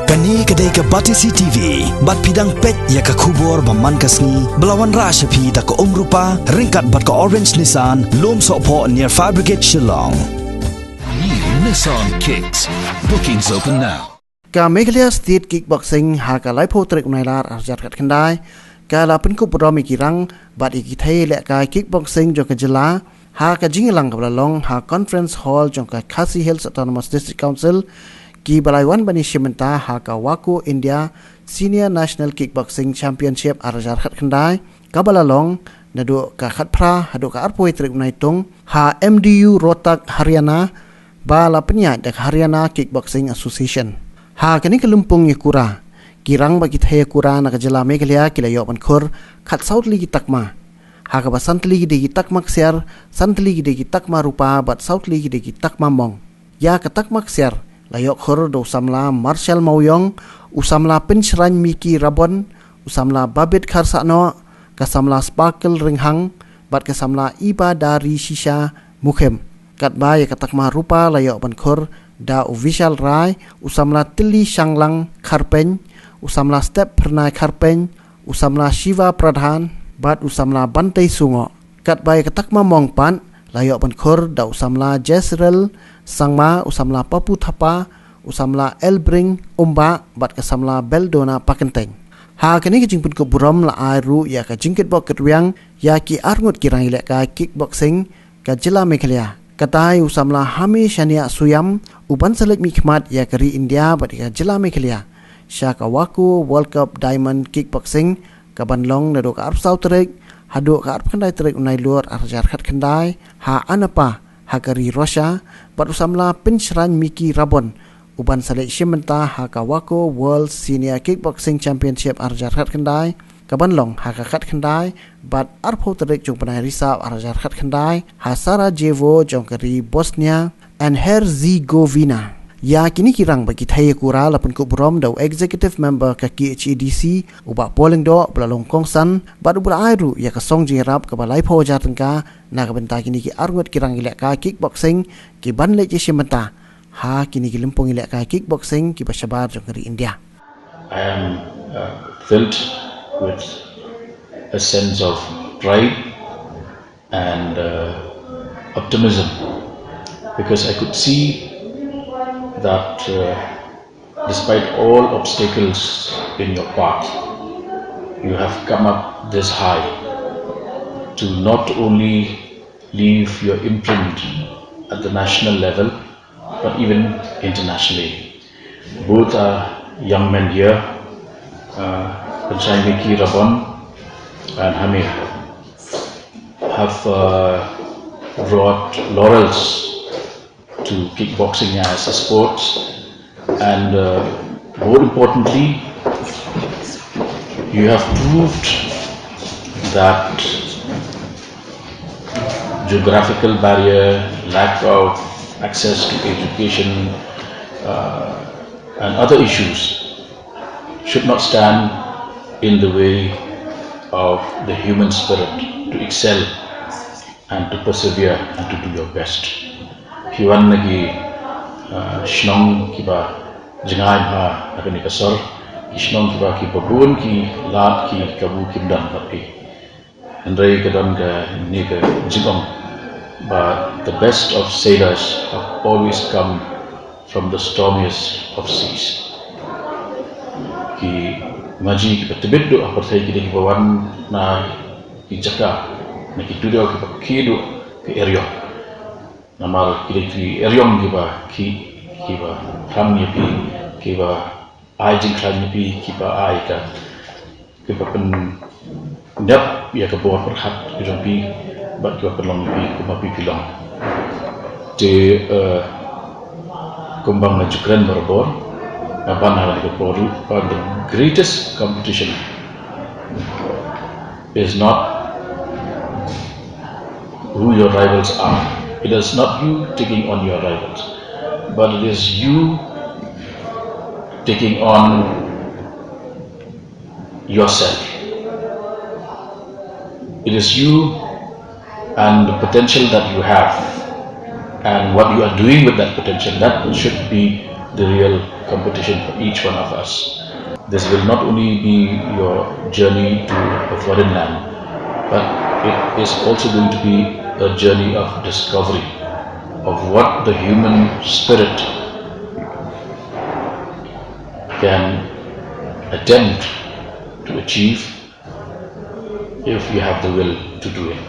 Kani kedai ke Batisi TV, bat pidang pet ya ke kubur baman kasni, belawan rasa pi da ke rupa, ringkat bat ke Orange Nissan, lom sokpo near Fire Brigade Shillong. New Nissan Kicks. Bookings open now. ការមេឃលាស្ទីត kickboxing ហាកាឡៃផូត្រិកណៃឡាអាចាត់កាត់ខណ្ដាយកាឡាពិនគប់រមីគីរ៉ាំងបាត់អ៊ីគីថេលាកាយ kickboxing ចកជឡាហាកាជីងឡងកបឡងហា conference hall ចក Khasi Hills Autonomous District Council គីបឡៃវ៉ាន់បានីស៊ីមតាហាកាវ៉ាគូ India Senior National Kickboxing Championship អាចាត់កាត់ខណ្ដាយកបឡឡងណដូកាខាត់ប្រាហដូកាអរពួយត្រិកណៃតុងហា MDU Rohtak Haryana បាឡាបញ្ញាដក Haryana Kickboxing Association Hakani kelumpung yakura kirang bagi thaya kura nak jala Meghalaya kila yok mankhur khat south ligi takma haka ba sant ligi de takma ksiar sant ligi de takma rupa bat south ligi de takma mong ya ka takma ksiar la yok khur do samla Marshall Mauyong usamla Pinchran Miki Rabon usamla Babit Kharsano ka samla Sparkle Ringhang bat ka samla Iba dari Shisha Mukhem kat ba ya ka takma rupa la yok mankhur da official rai usamla Tili Shanglang Kharpen usamla Step Pernai Kharpen usamla Shiva Pradhan bat usamla Bantai Sungo kat bai katakma mongpan layok bankhur da usamla Jezreel Sangma usamla Papu Thapa usamla Elbring Umba bat kasamla Beldona Pakenteng ha kini kejingpun ke buram la airu ya ka jingkit bok ketwiang ya ki arngut kirang ilek ka kickboxing ka jila Meghalaya Katai usamla Hami Shania Suyam uban selek mikmat ya keri India badika jela Meghalaya Shaka Waku World Cup Diamond Kickboxing kabanlong nado ka arp sautrik hado ka arp khandai trik unai luar arjar khat khandai ha anapa ha keri Russia bad usamla Pinchran Miki Rabon uban selek shimenta ha ka Waku World Senior Kickboxing Championship arjar khat khandai kabanlong ha ka khat khandai bat arpho tarik jong panai risap arjar khat khandai ha Sarajevo jong keri Bosnia and Herzegovina ya kini kirang bagi thaya kura lapun ku brom do executive member ka KHEDC uba polling do belalong kongsan bat ubra airu ya ka song jirap ka balai pho jatengka na ka benta kini ki arngot kirang ilek ka kickboxing ki ban le ji shimenta ha kini ki lempong ilek ka kickboxing ki bashabar jong keri India I am filled with a sense of pride and optimism because I could see that despite all obstacles in your path, you have come up this high to not only leave your imprint at the national level but even internationally. Both are young men here, Pinchran Miki Rabon and Hamir have brought laurels to kickboxing as a sport, and more importantly, you have proved that geographical barrier, lack of access to education, and other issues should not stand in the way of the human spirit to excel and to persevere and to do your best. Hiwan lagi shnong kiba jengai ha akan dikasar, shnong kiba kiba bun ki lat ki kabu kimdan tapi, andai kadang ke ni ke jigong. But the best of sailors have always come from the stormiest of seas. Ki maji ki patibid do apartai ki di bawan na ki jaka na ki tudio ki pakido ki eryo namal ki eryong ki ba tham ni ki ba ai jing klan ni ki ba ai ka ki ba pen ndap ya ka bo perhat ki jong pi ba ki ba pen long pi ko ma pi long te kumbang na jukran berbor but the greatest competition is not who your rivals are. It is not you taking on your rivals, but it is you taking on yourself. It is you and the potential that you have and what you are doing with that potential. That should be the real competition for each one of us. This will not only be your journey to a foreign land, but it is also going to be a journey of discovery of what the human spirit can attempt to achieve if you have the will to do it.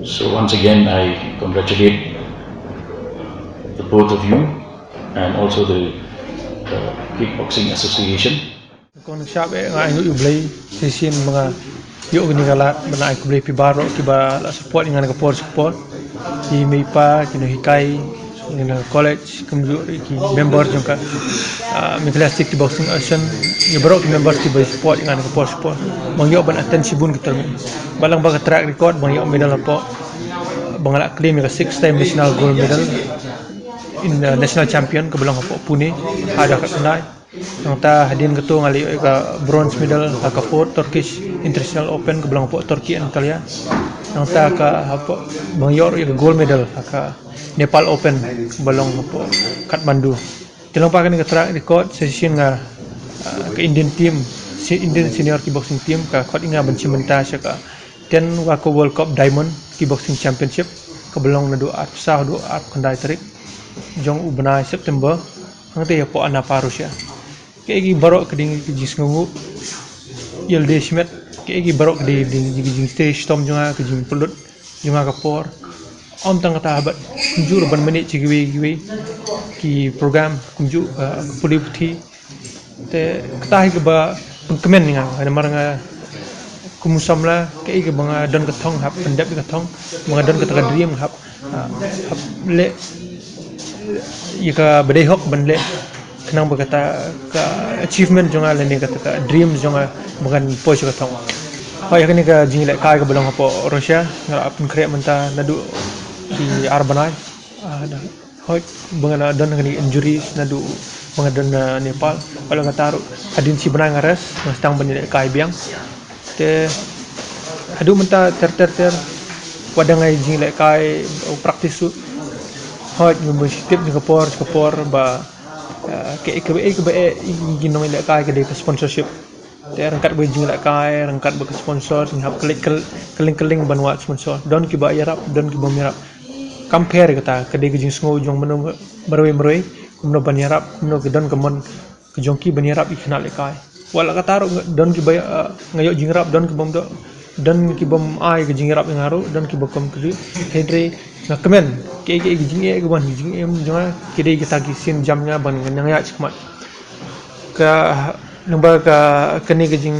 So once again, I congratulate the both of you and also the Kickboxing Association. Kung nagsabi nga ay ublay sisin mga yung ginigala na ay kublay pibaro kiba la support nga nagapor support di may pa kinuhikay ng college kumju ki member yung ka Miclastic Kickboxing Association yung baro ki members kiba support nga nagapor support mangyo ban attention bun kita balang baga track record mangyo medal po bangala claim ka 6-time national gold medal in national champion kebelang po Pune ada kat Kendai yang ta hadin ketu ngali ka bronze medal ka 4 Turkish International Open kebelang po Turki Antalya yang ta ka apa bangyor ka gold medal ka Nepal Open kebelang po Kathmandu telang pa kan ka track record session nga ke Indian team Indian senior kickboxing team ka khot inga ban cimenta sa ka 10 Wako World Cup Diamond Kickboxing Championship kebelang na do at sa do at Kendai tarik jong ubnai September ang te po ana Russia kegi barok keding kejis ngungu yel desmet kegi barok di jing stage tom jonga kejing pelut jonga kapor om tang kata habat kunjur ban menit cigiwe ki program kunju poliputi te kata ke ba pengkemen nga ada maranga kumusamla kegi ke banga don ketong hap pendap ketong banga don ketaka dream hap le ika badai hok banle kenang berkata ka achievement jonga le ni kata ka dreams jonga bukan poch ka thong hai kani ka jingle kai ka belong apa Russia ngara apun krek menta nadu di Arbanai hoi bangana don kani injury nadu bangadon Nepal kalau kata taru adin si benang ngares mastang banile kai biang te adu menta ter wadangai jingle kai praktis hot university Singapore ba ke ginong ile kai ke sponsorship te rangkat be jing ile kai rangkat be sponsor hab keling banwa sponsor don ki ba yarap don ki ba mirap compare kata ke de jing sngo jong meno meroi kumno ban yarap kumno ke don kemon ke jongki ban yarap ikna le kai wala kata don ki ba ngayo jing rap don ki bom do don ki bom ai ke jing rap ngaru don ki bokom ke Henry na kemen ke jing e ban jing em jonga ke de kita gisin jamnya ban nang ya cikmat ka number ka keni ke jing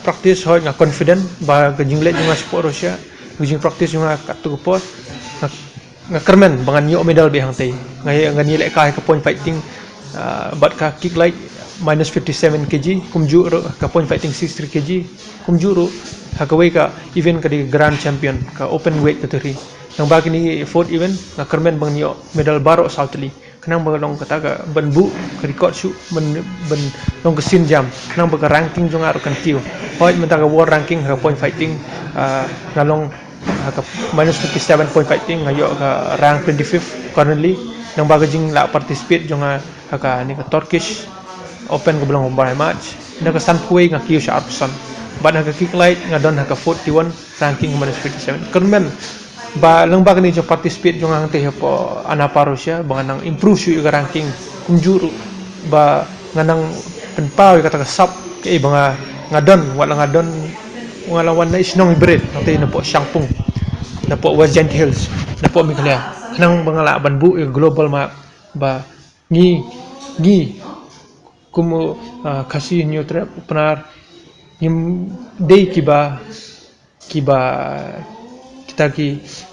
practice hoy nga confident ba ke jing le jonga sport Russia jing practice jonga katu pot nga kermen bangan yo medal be hang tei nga ni le kai ka point fighting but ka kick like minus 57 kg kumju ka point fighting 63 kg kumju ro hakawai ka event ka di grand champion ka open weight category yang bagi ni fourth event na kermen bang niyo medal baro Southly kenang bang long kata ka banbu ka record shoot ben long ke sin jam kenang bang ranking jong aro kan tiu hoy menta ka world ranking ka point fighting ngalong ka minus 57 point fighting ngayo ka rank 25th currently nang bagi jing la participate jong ka ni ka Turkish Open ka belong umbar match na ka sankuwe nga kiyo sa Arpson ba na ka kick light nga don ka 41 ranking minus 57 kermen ba lang ba kani jo participate jong ang te po ana Russia ba nang improve syu ka ranking kunjuru ba nganang penpaw kata ka sub kay ba nga don wala nga don wala wan na isnong hybrid ate na po Shangpung na po Western Hills na po Mikhalya nang bangala banbu global map ba ngi kumu kasih nyo trap penar yung day kiba kita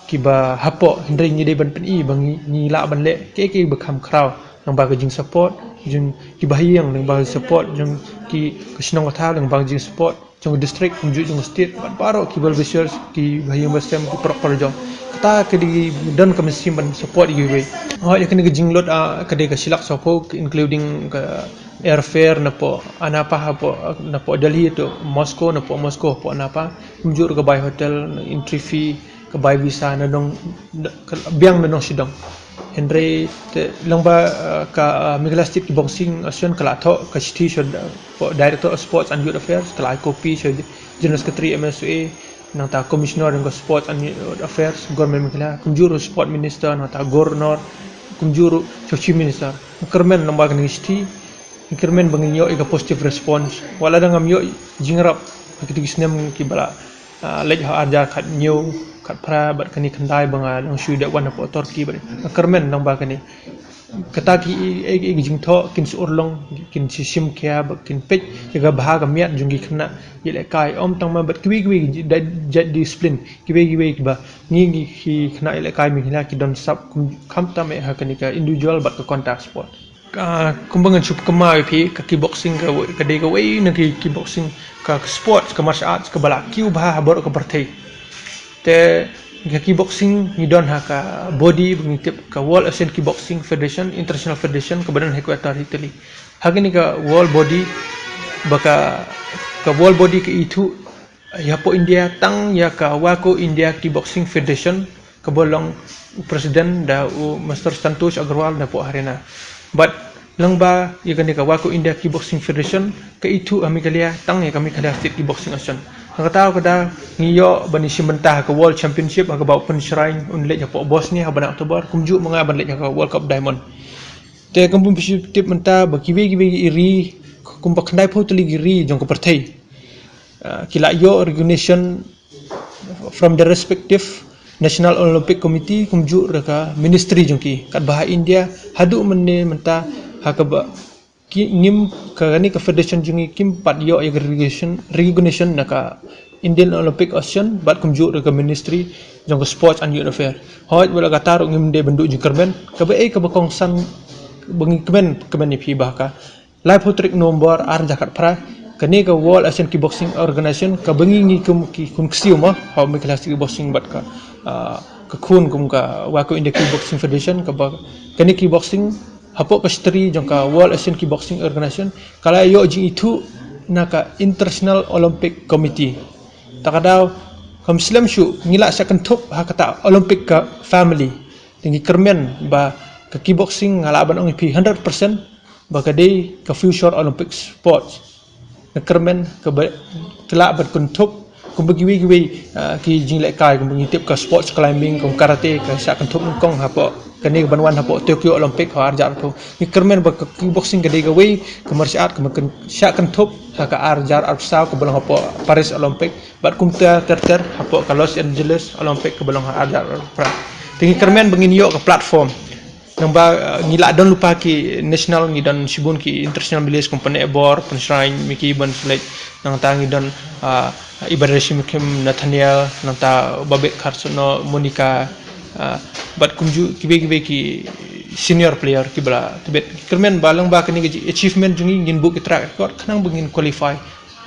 kiba hapo hendri ni day ban pen bang ni la ban le ke bekam crowd nang ba jing support jing kiba hiang nang ba support jing ki kesinong kata nang ba jing support jing district jing state paro kibal research ki hiang basem ki proper jong kata ke di dan kami ban support giwe oh ya kini jing lot ke de ka silak support including airfare na po anapa na po Delhi to Moscow na po Moscow po anapa mujur ka buy hotel entry fee ka buy visa na dong biang na dong sidong Henry lomba ka Miguelastic boxing Asian kala tho ka city should director of sports and youth affairs kala copy should general secretary MSA nang ta commissioner ng sports and youth affairs government Miguela kumjuru sport minister nang ta governor kumjuru chief minister kermen lomba ka city kermen banginyo iga positive response wala dang amyo jingrap kitisnem kibala lej ha arja khat new kat pra bat kani kandai banga nang shu da wan po torki bat kermen nang ba kani kata ki e jing tho kin sur long kin sim kya ba kin pej ga bha ga miat jungi khna yele kai om tang ma bat kwi discipline kiwi ba ni ki khna yele kai mi hila ki don sab kham ta me ha kani ka individual bat ka contact sport kumbangan sup kemai pi ka kickboxing ka dei ka wei na ki boxing ka sports ka martial arts ka bala kiu bha bor ka partai te ka kickboxing ni don ha ka body ngitip ka World Asian Kickboxing Federation International Federation ka badan headquarter Italy hagini ka world body baka ka world body ka itu ya po India tang ya ka wako India Kickboxing Federation ka bolong presiden da Master Santosh Agarwal na po harina but langba ya kan ka wako India Kickboxing Federation ka itu amikalia tang ya kami kada state kickboxing asian nakataw kada ngiyo bani simentah ka world championship ka ba open shrine unlet ya po Bosnia bana Oktober kumju mga banlet ka World Cup Diamond te kampung tip menta ba kiwe iri kumpa khnai pho tali giri jong ka parthai kila yo recognition from the respective National Olympic Committee kumju raka ministry jongki kat bah India hadu menne menta hakaba ngim ka ni ka federation jungi kim pat yo recognition naka Indian Olympic Association bat kumju raka ministry jong sports and youth affairs hoi wala ka taru ngim de bendu jingkermen ka ba ka bakong san bangi kemen ni pi bahka live hotrik nomor ar jakat pra kani ka World Asian Kickboxing Organization ka bangi ngi kum ksiu ma how me kelas kickboxing bat ka kun kum ka wako India Kickboxing Federation ka ba kani kickboxing hapo ka stri jong ka World Asian Kickboxing Organization kala yo jing itu naka International Olympic Committee takadaw kam Islam shu ngila sa kanthop hakata Olympic ka family tingi kermen ba ka kickboxing ngalaban ang ipi 100% ba kadai ka future Olympic sports kermen ke kelak berkuntup kumbegiwi ki jinglek kai kumbengitip ke sports climbing kum karate ke sak kuntup kong hapo kani banwan hapo Tokyo Olympic harjar tu ni kermen ba kickboxing ke degawi ke martial art ke sak kuntup ka arjar arsa ke belong hapo Paris Olympic bat kum ter hapo ke Los Angeles Olympic ke belong arjar pra tingi kermen bengin yo ke platform nang ba ngila don lupa ki national ngi don sibun ki international village company ebor penshrine miki ban select nang tangi don ibadah kim Nathaniel nang ta babet Karsono Monica bat kumju kibe ki senior player ki bala tibet kermen balang ba kani achievement jungi ngin book track record kanang bengin qualify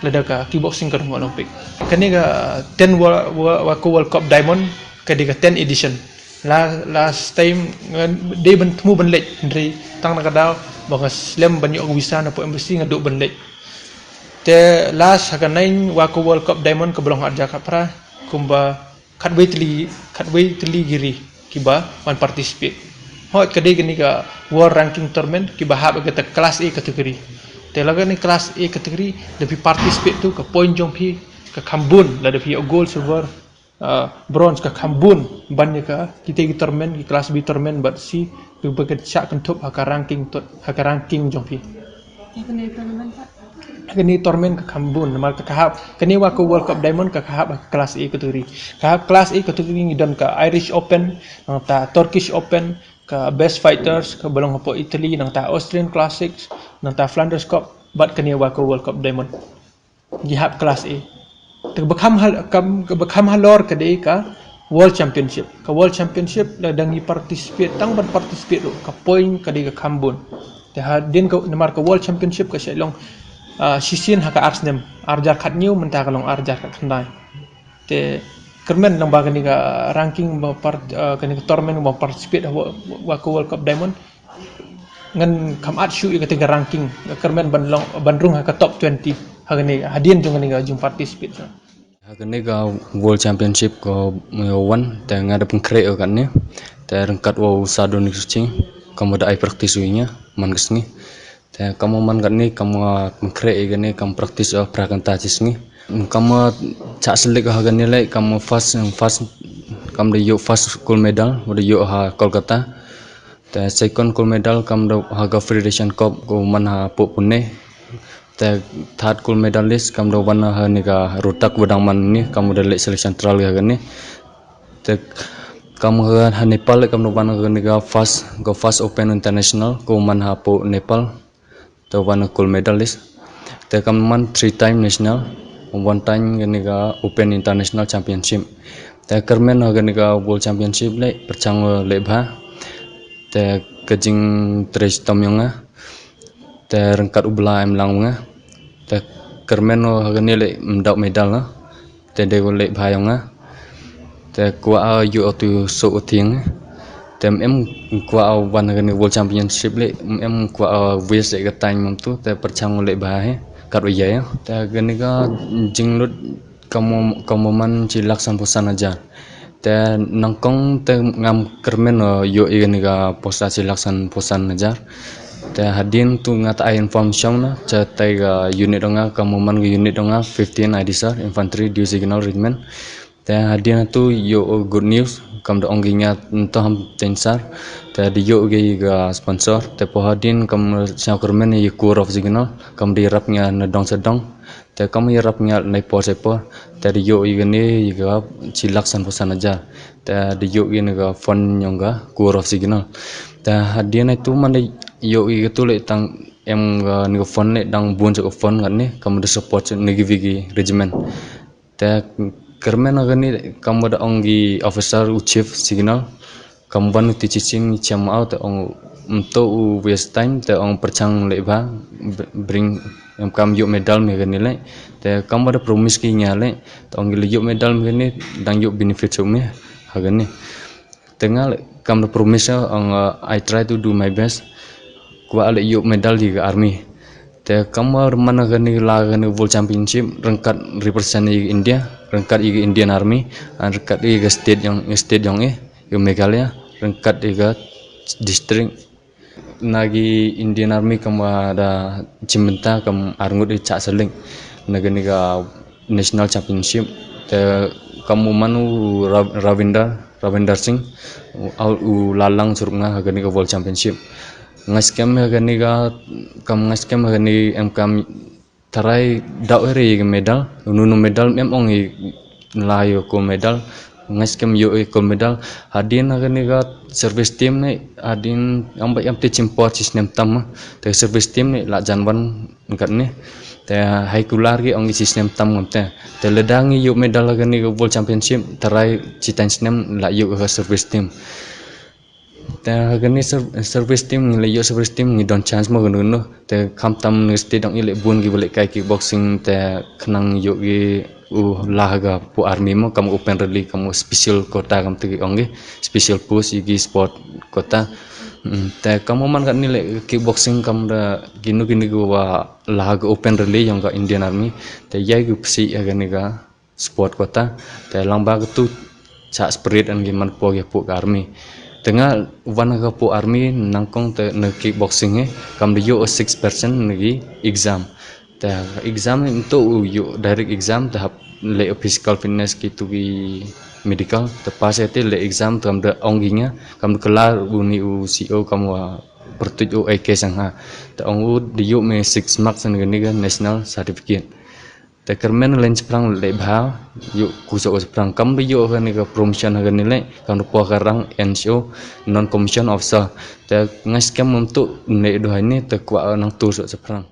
ladaka kickboxing ka Olympic kani ga 10 World Cup Diamond kadi ga 10 edition last time day bertemu benlek dari tang nakadaw baka slam banyak visa na po embassy ngaduk benlek te last hakanain wako World Cup Diamond ke belong arja kapra kumba katway teli giri kiba one participate hot kadai gini ka world ranking tournament kiba hab kata kelas A kategori te laga ni kelas A kategori lebih participate tu ke point jong pi ke Kambun la lebih gold silver bronze ka Kambun banyak ka kita tournament ki kelas B tournament bat si beget sak kentup haka ranking jongpi kini tournament ka Kambun mal ka kahap kini wako World Cup Diamond ka kahap kelas A kategori kahap kelas A kategori ngidon ka Irish Open nang ta Turkish Open ka Best Fighters ka balong hapo Italy nang ta Austrian Classics nang ta Flanders Cup bat kini wako World Cup Diamond gihap kelas A Terbekam halor ke dei ka World Championship. Ka World Championship la dangi participate tang ban participate do ka point ka dei ka Kambun. Te hadin ka namar ka World Championship ka selong sisin haka arsnem arjar khat new menta ka long arjar khat khandai. Te kermen nang ba ni ka ranking ba kani ka tournament ba participate wa ka World Cup Diamond ngan kam at shoot ka tiga ranking kermen bandrung haka top 20 hagani hadian jong ni ga jung participate hagani ga World Championship ko one ta ngada pun kre kan ne te rengkat wow sado ni sucing kamu da ai praktis uinya man gesni te kamu man kat ni kamu mengkre gani kamu praktis prakanta cisni kamu cak selik ha gani le kamu fast kamu da yuk first gold medal da yuk ha Kolkata te second gold medal kamu da ha Federation Cup ko man ha Pune te third gold medalist kamu da wan ha ni ka Rohtak Wadang man ni kamu da le selection central ga gani te kamu ha Nepal kamu wan ha ni ka first open international ko man ha po Nepal te wan gold medalist te kamu man 3 time national 1 time gani ka open international championship te kermen ha gani ka world championship le perchang le bha te kejing tres tomyonga te rengkat ubla em langwa te kermen ha gani le mdau medal na te de le bhayonga te kwa yu tu so uting te em kwa wan gani world championship le em kwa wes le ka time mam tu te perchang le bha he kat ye te gani ka jinglut kamu man ci laksan posan aja te nangkong te ngam kermen yo gani ka posa ci laksan posan aja te hadin tu ngata ai information na cha tai ga unit donga kamu man ga unit donga 15 IDSR infantry due signal regiment te hadin tu yo good news kam da onginya to ham tensar te di yo ga sponsor te po hadin kam cha kermen ye core of signal kam di rapnya na dong sedong te kam ye rapnya nai por sepor te di yo gani ga cilaksan posan aja te di yo gani ga fon nyongga core of signal te hadin itu man yo itu le tang em ga ni fon le dang bun so fon ngani kam da support negi vigi regiment te kermen gani kam da ongi officer chief signal kam ban ti cicing cham out ong to waste time te ong perchang le ba bring em kam yo medal me gani le te kam da promise ki nya le ong le yo medal me gani dang yo benefit so me ha gani tengal kam da promise ong I try to do my best kwa le yo medal di army te kamar mana gani la gani world championship rengkat represent India rengkat Indian Army rengkat state yang Meghalaya rengkat district nagi Indian Army kamu ada cimenta kamu arngut cak seling nagani ka national championship te kamu manu Ravinder Singh au lalang surunga gani ka world championship ngaskem gani ka kam ngaskem gani em kam tarai dau ri medal nunu medal em ongi layo ko medal ngaskem yo ko medal hadin gani ka service team ni hadin ambai am te chimport system tam te service team ni la janwan ngat ni te high kular ki ongi system tam ngamte te ledangi yo medal gani ka world championship tarai citan system la yo ka service team te gani service team le yo service team ni don chance mo ganu te kham tam ni state dong ile bun gi bole kai kickboxing te khnang yo gi laga pu army mo kam open rally kam special kota kam te ongi special push gi sport kota te kamu man kan ni le kickboxing kam da ginu go wa laga open rally yang ka Indian Army te yai gu psi gani ga sport kota te lamba tu cha spirit an gi man po ge pu army tengah wan ka po army nangkong te ne kickboxing kam de yo 6% ngi exam te exam untuk yo direct exam tahap le physical fitness gitu gi medical te pas itu le exam kam de onginya kam kelar buni UCO kam wa pertuju AK sangha te ongu de yo me 6 marks ngi ga national certificate te kermen len sprang le bha yo kuso sprang kam de yo ga ni ga promotion ga ni le kam po karang NCO non commission officer te ngas kam untuk ne do ni te kwa nang tu so sprang